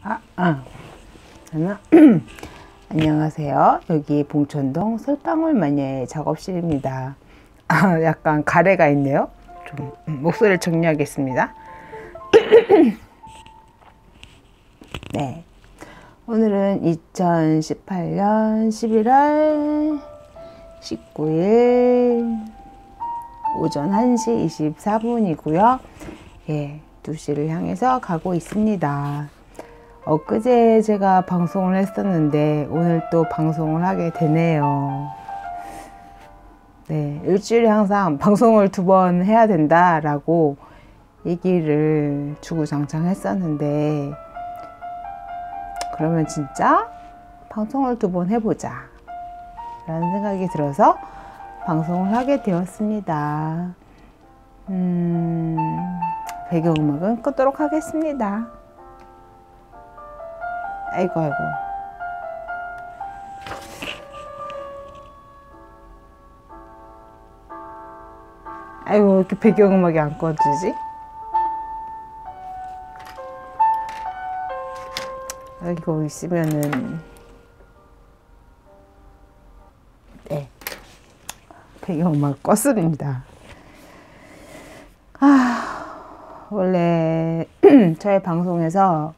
하나. 안녕하세요. 여기 봉천동 솔방울 마녀의 작업실입니다. 약간 가래가 있네요. 좀 목소리를 정리하겠습니다. 네. 오늘은 2018년 11월 19일 오전 1시 24분이고요. 예, 2시를 향해서 가고 있습니다. 엊그제 제가 방송을 했었는데 오늘 또 방송을 하게 되네요. 네, 일주일에 항상 방송을 2번 해야 된다라고 얘기를 주구장창 했었는데, 그러면 진짜 방송을 2번 해보자 라는 생각이 들어서 방송을 하게 되었습니다. 배경음악은 끄도록 하겠습니다. 아이고. 아이고, 왜 이렇게 배경음악이 안 꺼지지? 이거 있으면은, 네. 배경음악 껐습니다. 원래 저의 방송에서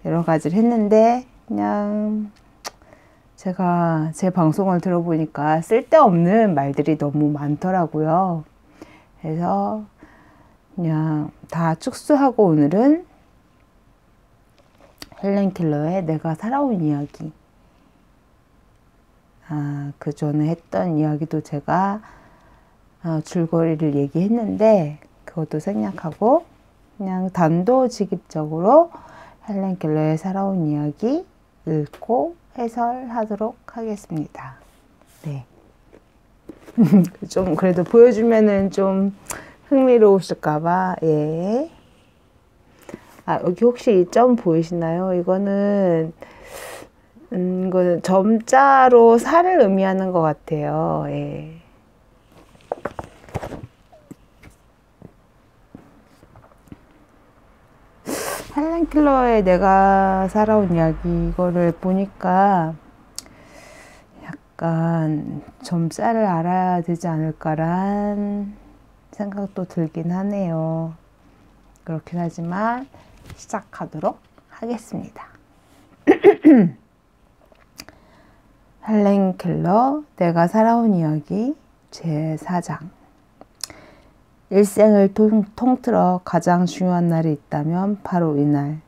여러 가지를 했는데, 그냥 제가 제 방송을 들어보니까 쓸데없는 말들이 너무 많더라고요. 그래서 그냥 다 축소하고 오늘은 헬렌 켈러의 내가 살아온 이야기, 그 전에 했던 이야기도 제가 줄거리를 얘기했는데 그것도 생략하고 그냥 단도직입적으로 헬렌 켈러의 살아온 이야기 읽고 해설하도록 하겠습니다. 네. 좀 그래도 보여주면은 좀 흥미로우실까봐. 예. 여기 혹시 이 점 보이시나요? 이거는 점자로 살을 의미하는 것 같아요. 예. 헬렌 켈러의 내가 살아온 이야기, 이거를 보니까 약간 점자를 알아야 되지 않을까란 생각도 들긴 하네요. 그렇긴 하지만 시작하도록 하겠습니다. 헬렌 켈러 내가 살아온 이야기 제4장. 일생을 통틀어 가장 중요한 날이 있다면 바로 이날,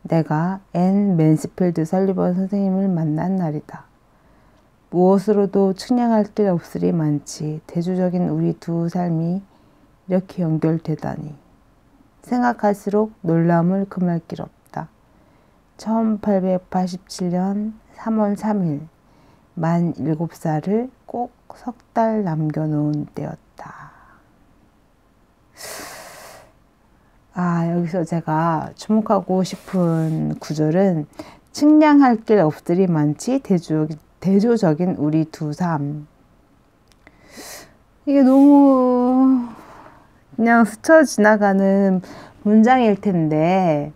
내가 앤 맨스필드 설리번 선생님을 만난 날이다. 무엇으로도 측량할 길 없으리 많지 대조적인 우리 두 삶이 이렇게 연결되다니. 생각할수록 놀라움을 금할 길 없다. 1887년 3월 3일, 만 7살을 꼭 3달 남겨놓은 때였다. 여기서 제가 주목하고 싶은 구절은 측량할 길 없으리 많지 대조적인 우리 두 삶. 이게 너무 그냥 스쳐 지나가는 문장일 텐데,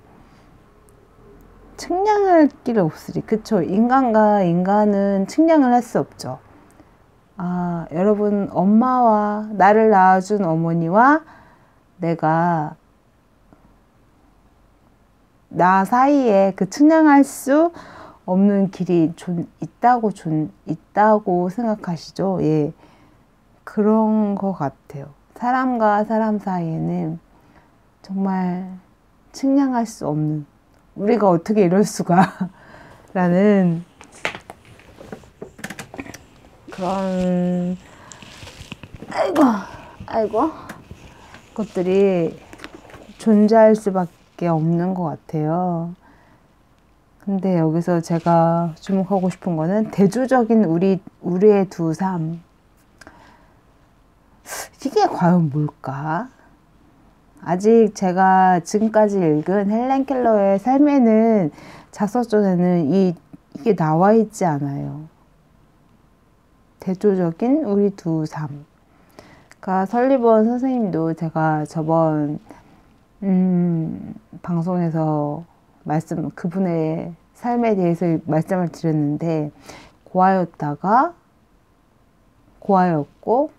측량할 길 없으리. 그쵸? 인간과 인간은 측량을 할 수 없죠. 여러분, 엄마와 나를 낳아준 어머니와 내가 나 사이에 그 측량할 수 없는 길이 있다고 생각하시죠? 예. 그런 것 같아요. 사람과 사람 사이에는 정말 측량할 수 없는, 우리가 어떻게 이럴 수가 라는 그런 아이고 것들이 존재할 수밖에 없는 것 같아요. 근데 여기서 제가 주목하고 싶은 거는 대조적인 우리의 두 삶. 이게 과연 뭘까? 아직 제가 지금까지 읽은 헬렌 켈러의 삶에는, 자서전에는 이게 나와 있지 않아요. 대조적인 우리 두 삶. 그러니까 설리번 선생님도 제가 저번 방송에서 그분의 삶에 대해서 말씀을 드렸는데, 고아였다가 고아였고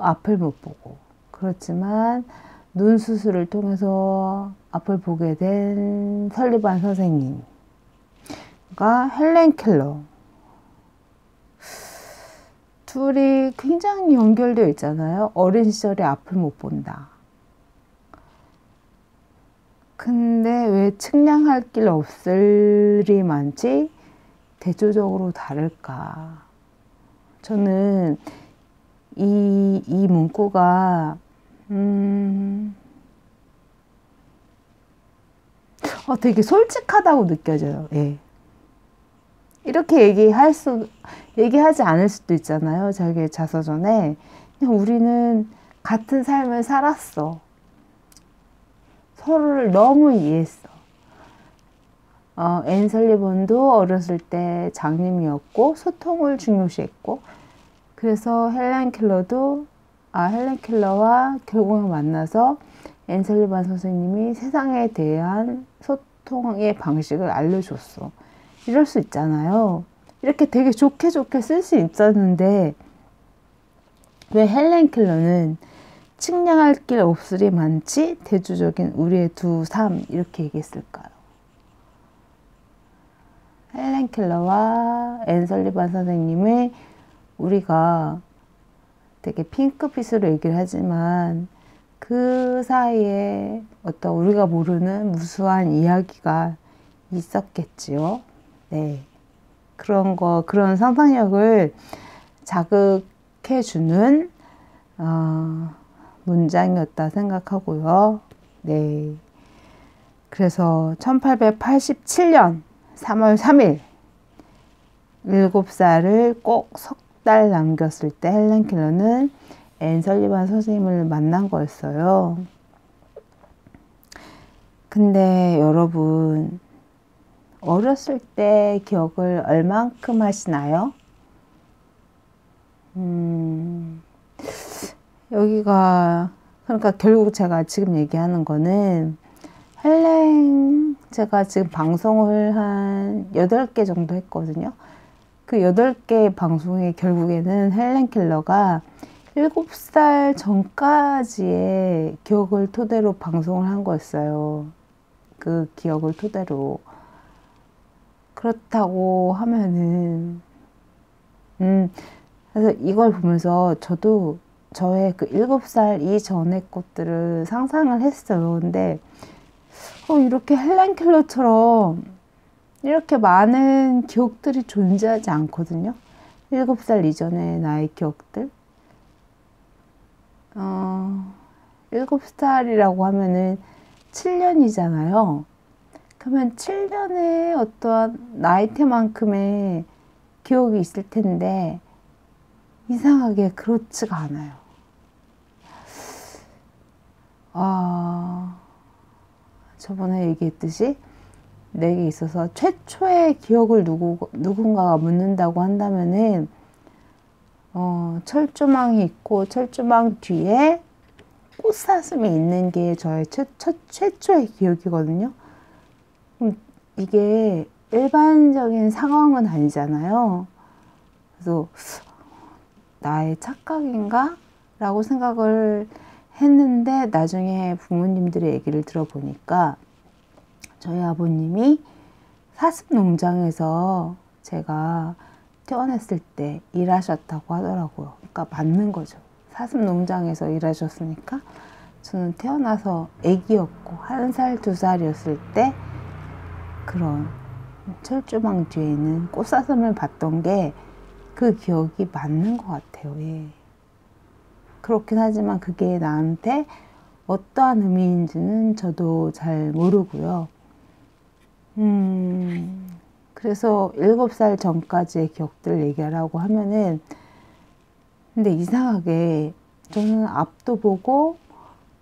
앞을 못 보고, 그렇지만 눈 수술을 통해서 앞을 보게 된 설리반 선생님과 헬렌 켈러, 둘이 굉장히 연결되어 있잖아요. 어린 시절에 앞을 못 본다. 근데 왜 측량할 길 없을이 많지 대조적으로 다를까? 저는 이 문구가 되게 솔직하다고 느껴져요. 예. 이렇게 얘기하지 않을 수도 있잖아요. 자기 자서전에. 그냥 우리는 같은 삶을 살았어. 서로를 너무 이해했어. 앤 설리번도 어렸을 때 장님이었고 소통을 중요시했고, 그래서 헬렌 켈러와 결국은 만나서 앤 설리번 선생님이 세상에 대한 소통의 방식을 알려줬어. 이럴 수 있잖아요. 이렇게 되게 좋게 쓸 수 있었는데 왜 헬렌 켈러는 측량할 길 없으리 많지 대조적인 우리의 두 삶 이렇게 얘기했을까요? 헬렌 켈러와 앤 설리반 선생님의 우리가 되게 핑크빛으로 얘기를 하지만 그 사이에 어떤 우리가 모르는 무수한 이야기가 있었겠지요. 네. 그런 상상력을 자극해주는, 문장이었다 생각하고요. 네. 그래서 1887년 3월 3일, 7살을 꼭 석 달 남겼을 때 헬렌 켈러는 앤 설리반 선생님을 만난 거였어요. 근데 여러분, 어렸을 때 기억을 얼만큼 하시나요? 여기가, 그러니까 결국 제가 지금 얘기하는 거는 제가 지금 방송을 한 8개 정도 했거든요. 그 8개 방송에 결국에는 헬렌 켈러가 7살 전까지의 기억을 토대로 방송을 한 거였어요. 그 기억을 토대로. 그렇다고 하면은, 그래서 이걸 보면서 저도 저의 그 7살 이전의 것들을 상상을 했어요. 근데, 이렇게 헬렌 켈러처럼 이렇게 많은 기억들이 존재하지 않거든요. 7살 이전의 나의 기억들. 7살이라고 하면은 7년이잖아요. 그러면 7년의 어떠한 나이테만큼의 기억이 있을 텐데, 이상하게 그렇지가 않아요. 저번에 얘기했듯이 내게 있어서 최초의 기억을 누군가가 묻는다고 한다면은, 철조망이 있고 철조망 뒤에 꽃사슴이 있는 게 저의 최초의 기억이거든요. 이게 일반적인 상황은 아니잖아요. 그래서 나의 착각인가? 라고 생각을 했는데, 나중에 부모님들의 얘기를 들어보니까 저희 아버님이 사슴 농장에서 제가 태어났을 때 일하셨다고 하더라고요. 그러니까 맞는 거죠. 사슴 농장에서 일하셨으니까 저는 태어나서 아기였고 1살, 2살이었을 때 그런 철조망 뒤에 있는 꽃사슴을 봤던 게 그 기억이 맞는 것 같아요. 예. 그렇긴 하지만 그게 나한테 어떠한 의미인지는 저도 잘 모르고요. 그래서 7살 전까지의 기억들을 얘기하라고 하면은, 근데 이상하게 저는 앞도 보고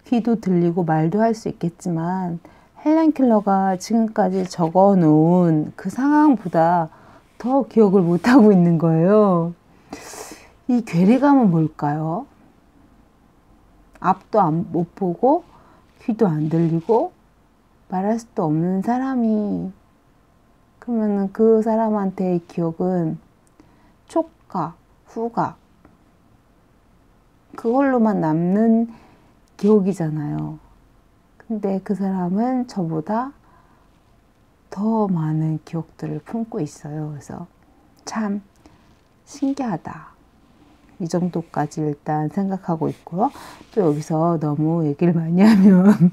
귀도 들리고 말도 할 수 있겠지만 헬렌 켈러가 지금까지 적어 놓은 그 상황보다 더 기억을 못하고 있는 거예요. 이 괴리감은 뭘까요? 앞도 못 보고 귀도 안 들리고 말할 수도 없는 사람이, 그러면은 그 사람한테의 기억은 촉각, 후각, 그걸로만 남는 기억이잖아요. 근데 그 사람은 저보다 더 많은 기억들을 품고 있어요. 그래서 참 신기하다. 이 정도까지 일단 생각하고 있고요. 또 여기서 너무 얘기를 많이 하면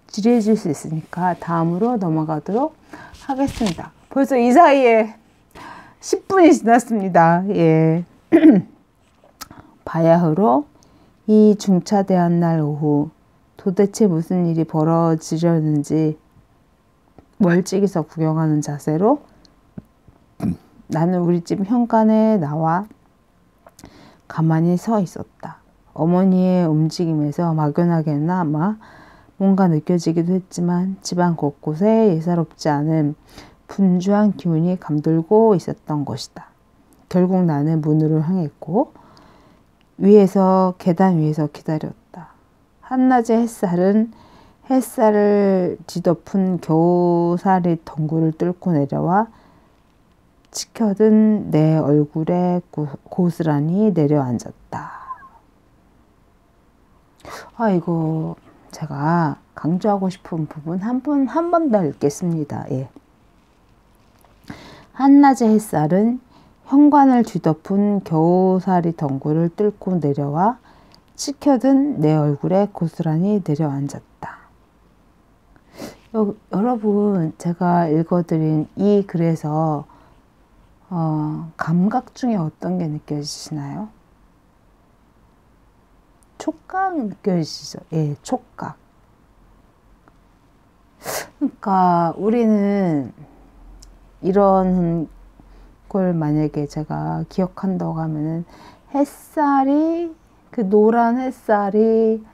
지루해질 수 있으니까 다음으로 넘어가도록 하겠습니다. 벌써 이 사이에 10분이 지났습니다. 예. 바야흐로 이 중차대한 날 오후 도대체 무슨 일이 벌어지려는지 멀찍이서 구경하는 자세로 나는 우리 집 현관에 나와 가만히 서 있었다. 어머니의 움직임에서 막연하게나마 뭔가 느껴지기도 했지만 집안 곳곳에 예사롭지 않은 분주한 기운이 감돌고 있었던 것이다. 결국 나는 문으로 향했고 계단 위에서 기다렸다. 한낮의 햇살을 뒤덮은 겨우살이 덩굴을 뚫고 내려와 치켜든 내 얼굴에 고스란히 내려앉았다. 이거 제가 강조하고 싶은 부분 한 번 더 읽겠습니다. 예. 한낮의 햇살은 현관을 뒤덮은 겨우살이 덩굴을 뚫고 내려와 치켜든 내 얼굴에 고스란히 내려앉았다. 여러분, 제가 읽어드린 이 글에서 감각 중에 어떤 게 느껴지시나요? 촉각 느껴지시죠? 예, 촉각. 그러니까 우리는 이런 걸 만약에 제가 기억한다고 하면은 그 노란 햇살이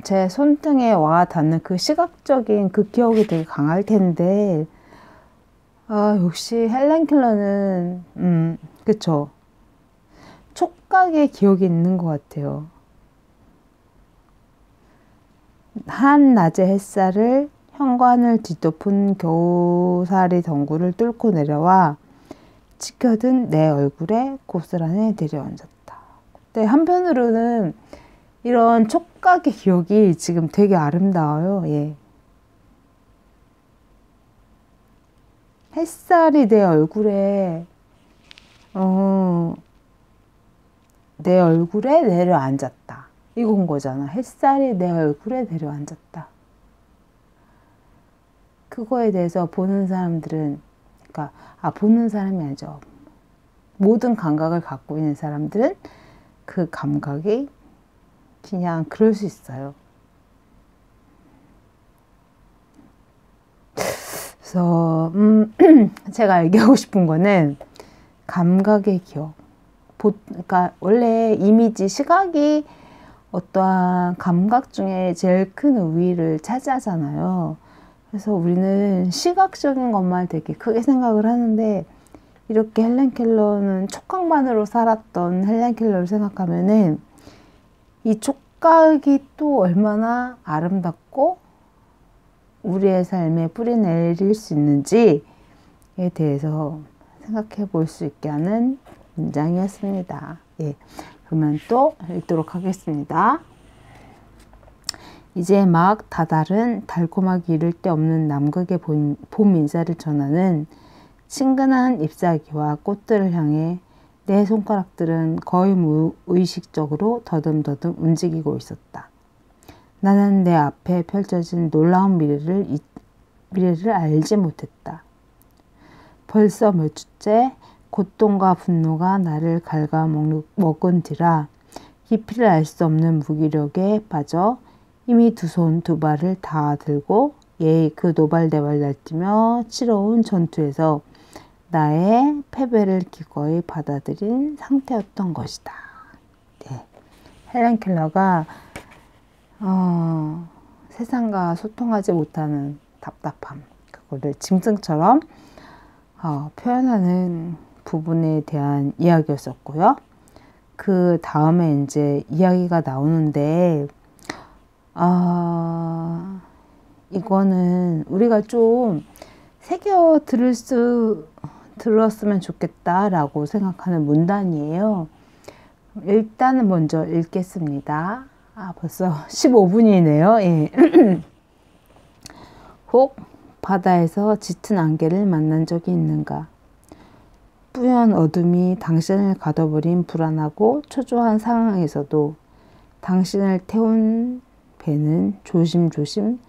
제 손등에 와 닿는 그 시각적인 그 기억이 되게 강할 텐데, 역시 헬렌 켈러는 그쵸, 촉각의 기억이 있는 것 같아요. 한낮의 햇살을 현관을 뒤덮은 겨우살이 덩굴을 뚫고 내려와 치켜든 내 얼굴에 고스란히 내려앉았다. 근데 한편으로는 이런 촉각의 기억이 지금 되게 아름다워요. 예. 햇살이 내 얼굴에 내려앉았다. 이건 거잖아. 햇살이 내 얼굴에 내려앉았다. 그거에 대해서 보는 사람들은, 그러니까 보는 사람이 아니죠. 모든 감각을 갖고 있는 사람들은 그 감각이 그냥 그럴 수 있어요. 그래서 제가 얘기하고 싶은 거는 감각의 기억. 그러니까 원래 이미지, 시각이 어떠한 감각 중에 제일 큰 우위를 차지하잖아요. 그래서 우리는 시각적인 것만 되게 크게 생각을 하는데, 이렇게 헬렌 켈러는 촉각만으로 살았던 헬렌 켈러를 생각하면은 이 촉각이 또 얼마나 아름답고 우리의 삶에 뿌리 내릴 수 있는지에 대해서 생각해 볼 수 있게 하는 문장이었습니다. 예, 그러면 또 읽도록 하겠습니다. 이제 막 다다른 달콤하기 이를 데 없는 남극의 봄 인사를 전하는 친근한 잎사귀와 꽃들을 향해 내 손가락들은 거의 무의식적으로 더듬더듬 움직이고 있었다. 나는 내 앞에 펼쳐진 놀라운 미래를 알지 못했다. 벌써 몇 주째 고통과 분노가 나를 갉아먹은 뒤라 깊이를 알 수 없는 무기력에 빠져 이미 두 손 두 발을 다 들고 예의 그 노발대발 날뛰며 치러온 전투에서 나의 패배를 기꺼이 받아들인 상태였던 것이다. 네. 헬렌 켈러가 세상과 소통하지 못하는 답답함, 그거를 짐승처럼 표현하는 부분에 대한 이야기였었고요. 그 다음에 이제 이야기가 나오는데, 이거는 우리가 좀 새겨 들었으면 좋겠다라고 생각하는 문단이에요. 일단은 먼저 읽겠습니다. 벌써 15분이네요. 예. 혹 바다에서 짙은 안개를 만난 적이 있는가? 뿌연 어둠이 당신을 가둬버린 불안하고 초조한 상황에서도 당신을 태운 배는 조심조심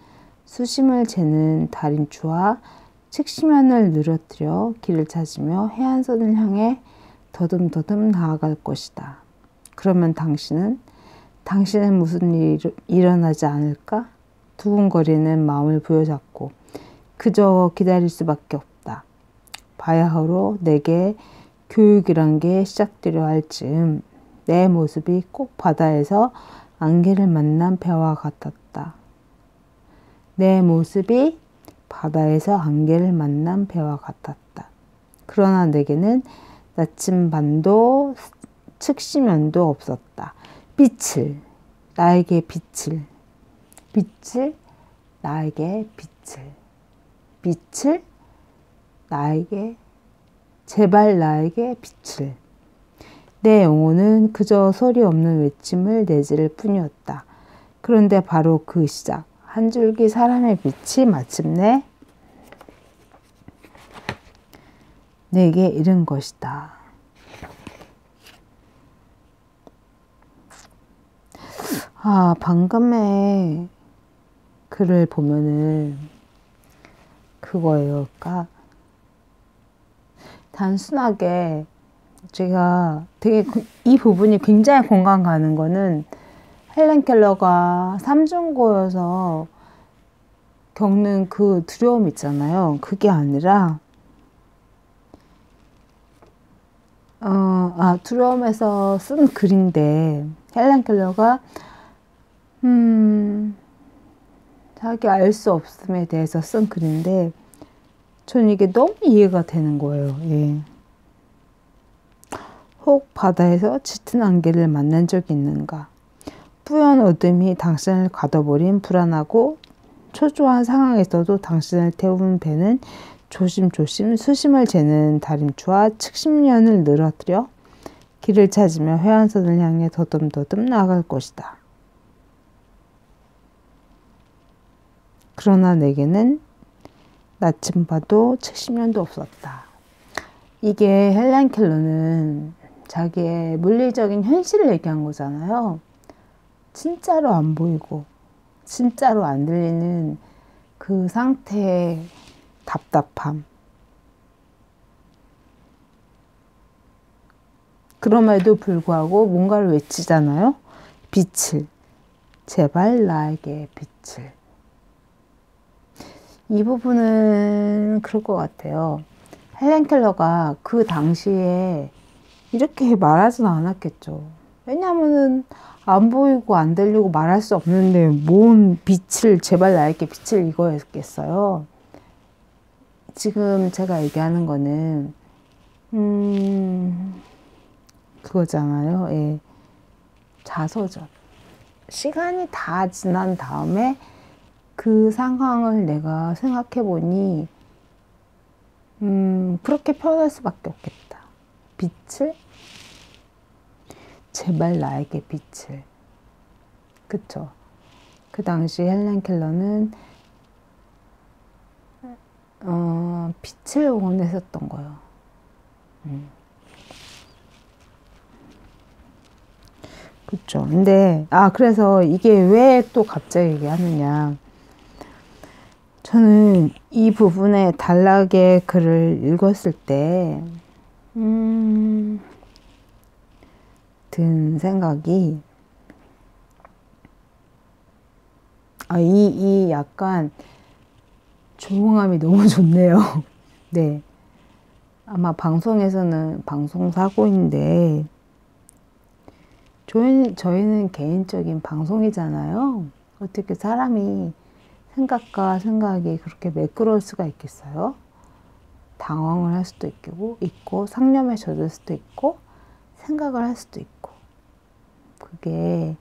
수심을 재는 달인추와 측심연을 늘어뜨려 길을 찾으며 해안선을 향해 더듬더듬 나아갈 것이다. 그러면 당신은 무슨 일이 일어나지 않을까? 두근거리는 마음을 부여잡고 그저 기다릴 수밖에 없다. 바야흐로 내게 교육이란 게 시작되려 할 즈음 내 모습이 꼭 바다에서 안개를 만난 배와 같았다. 내 모습이 바다에서 안개를 만난 배와 같았다. 그러나 내게는 나침반도 측시면도 없었다. 나에게 빛을, 나에게 빛을, 나에게, 제발 나에게 빛을. 내 영혼은 그저 소리 없는 외침을 내지를 뿐이었다. 그런데 바로 그 시작, 한 줄기 사람의 빛이 마침내 내게 이른 것이다. 방금의 글을 보면은 그거예요. 그러니까 단순하게 제가 되게 이 부분이 굉장히 공감 가는 거는 헬렌 켈러가 삼중고여서 겪는 그 두려움 있잖아요. 그게 아니라 두려움에서 쓴 글인데 헬렌 켈러가 자기 알 수 없음에 대해서 쓴 글인데 전 이게 너무 이해가 되는 거예요. 예. 혹 바다에서 짙은 안개를 만난 적이 있는가? 뿌연 어둠이 당신을 가둬버린 불안하고 초조한 상황에서도 당신을 태운 배는 조심조심 수심을 재는 다림추와 측심연을 늘어뜨려 길을 찾으며 해안선을 향해 더듬더듬 나아갈 것이다. 그러나 내게는 나침반도 측심연도 없었다. 이게 헬렌 켈러는 자기의 물리적인 현실을 얘기한 거잖아요. 진짜로 안 보이고 진짜로 안 들리는 그 상태의 답답함. 그럼에도 불구하고 뭔가를 외치잖아요. 빛을. 제발 나에게 빛을. 이 부분은 그럴 것 같아요. 헬렌 켈러가 그 당시에 이렇게 말하진 않았겠죠. 왜냐하면은 안 보이고 안 들리고 말할 수 없는데 뭔 빛을, 제발 나에게 빛을 이거였겠어요. 지금 제가 얘기하는 거는 그거잖아요. 예. 자서전. 시간이 다 지난 다음에 그 상황을 내가 생각해 보니 그렇게 표현할 수밖에 없겠다. 빛을? 제발 나에게 빛을. 그쵸? 그 당시 헬렌 켈러는 빛을 원했었던 거예요. 그쵸? 근데 그래서 이게 왜 또 갑자기 얘기하느냐. 저는 이 부분의 단락의 글을 읽었을 때 든 생각이 이 약간 조용함이 너무 좋네요. 네. 아마 방송에서는 방송사고인데 저희는 개인적인 방송이잖아요. 어떻게 사람이 생각과 생각이 그렇게 매끄러울 수가 있겠어요? 당황을 할 수도 있고 상념에 젖을 수도 있고 생각을 할 수도 있고 그게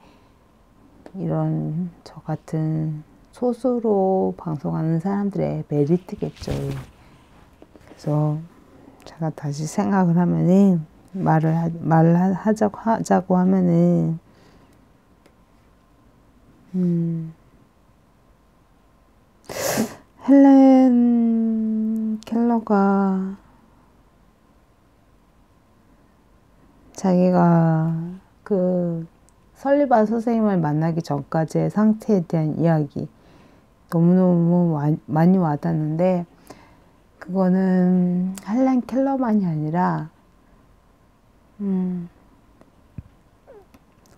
이런 저 같은 소수로 방송하는 사람들의 메리트겠죠. 그래서 제가 다시 생각을 하면은 말을 하자고 하면은 헬렌 켈러가 자기가 그 설리반 선생님을 만나기 전까지의 상태에 대한 이야기 너무너무 많이 와닿는데, 그거는 헬렌 켈러만이 아니라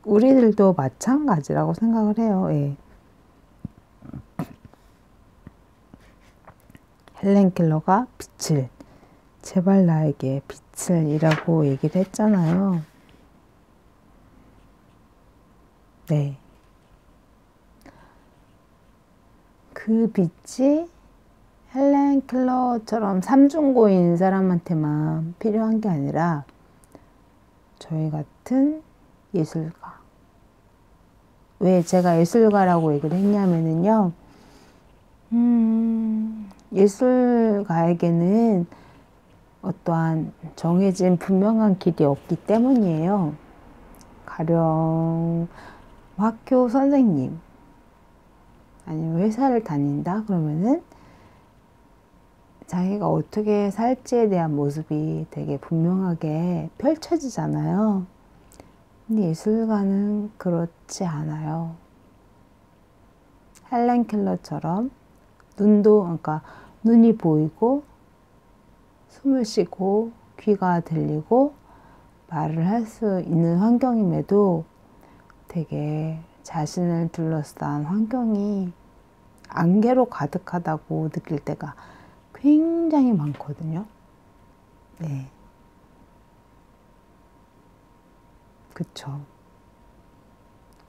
우리들도 마찬가지라고 생각을 해요. 예. 헬렌 켈러가 빛을, 제발 나에게 빛을 이라고 얘기를 했잖아요. 네. 그 빛이 헬렌 켈러처럼 삼중고인 사람한테만 필요한 게 아니라 저희 같은 예술가. 왜 제가 예술가라고 얘기를 했냐면요. 예술가에게는 어떠한 정해진 분명한 길이 없기 때문이에요. 가령 학교 선생님 아니면 회사를 다닌다 그러면은 자기가 어떻게 살지에 대한 모습이 되게 분명하게 펼쳐지잖아요. 근데 예술가는 그렇지 않아요. 헬렌 켈러처럼 그러니까 눈이 보이고 숨을 쉬고 귀가 들리고 말을 할 수 있는 환경임에도 되게 자신을 둘러싼 환경이 안개로 가득하다고 느낄 때가 굉장히 많거든요. 네. 그쵸.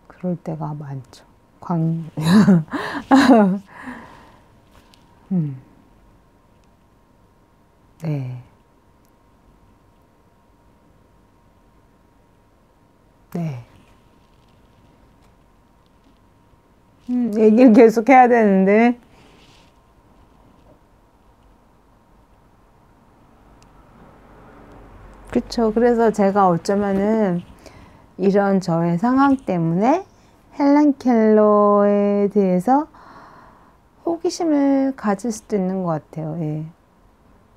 그럴 때가 많죠. 네. 네. 얘기를 계속 해야 되는데. 그쵸. 그래서 제가 어쩌면은 이런 저의 상황 때문에 헬렌 켈러에 대해서 호기심을 가질 수도 있는 것 같아요. 예.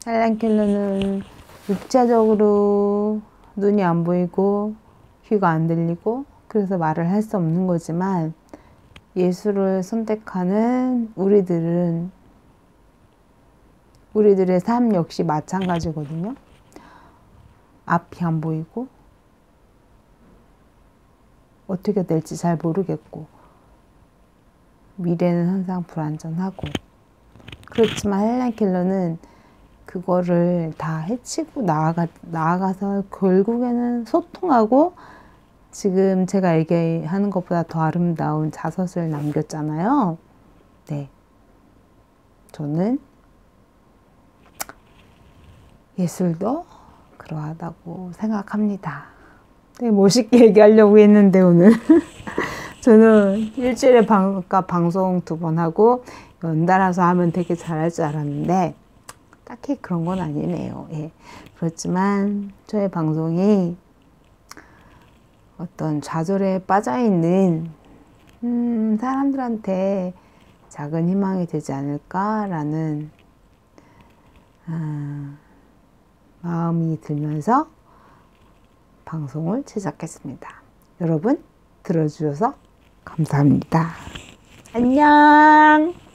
헬렌 켈러는 육체적으로 눈이 안 보이고 귀가 안 들리고 그래서 말을 할 수 없는 거지만, 예술을 선택하는 우리들의 삶 역시 마찬가지거든요. 앞이 안 보이고 어떻게 될지 잘 모르겠고 미래는 항상 불안전하고, 그렇지만 헬렌 켈러는 그거를 다 헤치고 나아가서 결국에는 소통하고 지금 제가 얘기하는 것보다 더 아름다운 자서를 남겼잖아요. 네. 저는 예술도 그러하다고 생각합니다. 되게 멋있게 얘기하려고 했는데 오늘 저는 일주일에 방송 2번 하고 연달아서 하면 되게 잘할 줄 알았는데 딱히 그런 건 아니네요. 예. 그렇지만 저의 방송이 어떤 좌절에 빠져있는 사람들한테 작은 희망이 되지 않을까라는 마음이 들면서 방송을 제작했습니다. 여러분 들어주셔서 감사합니다. 안녕.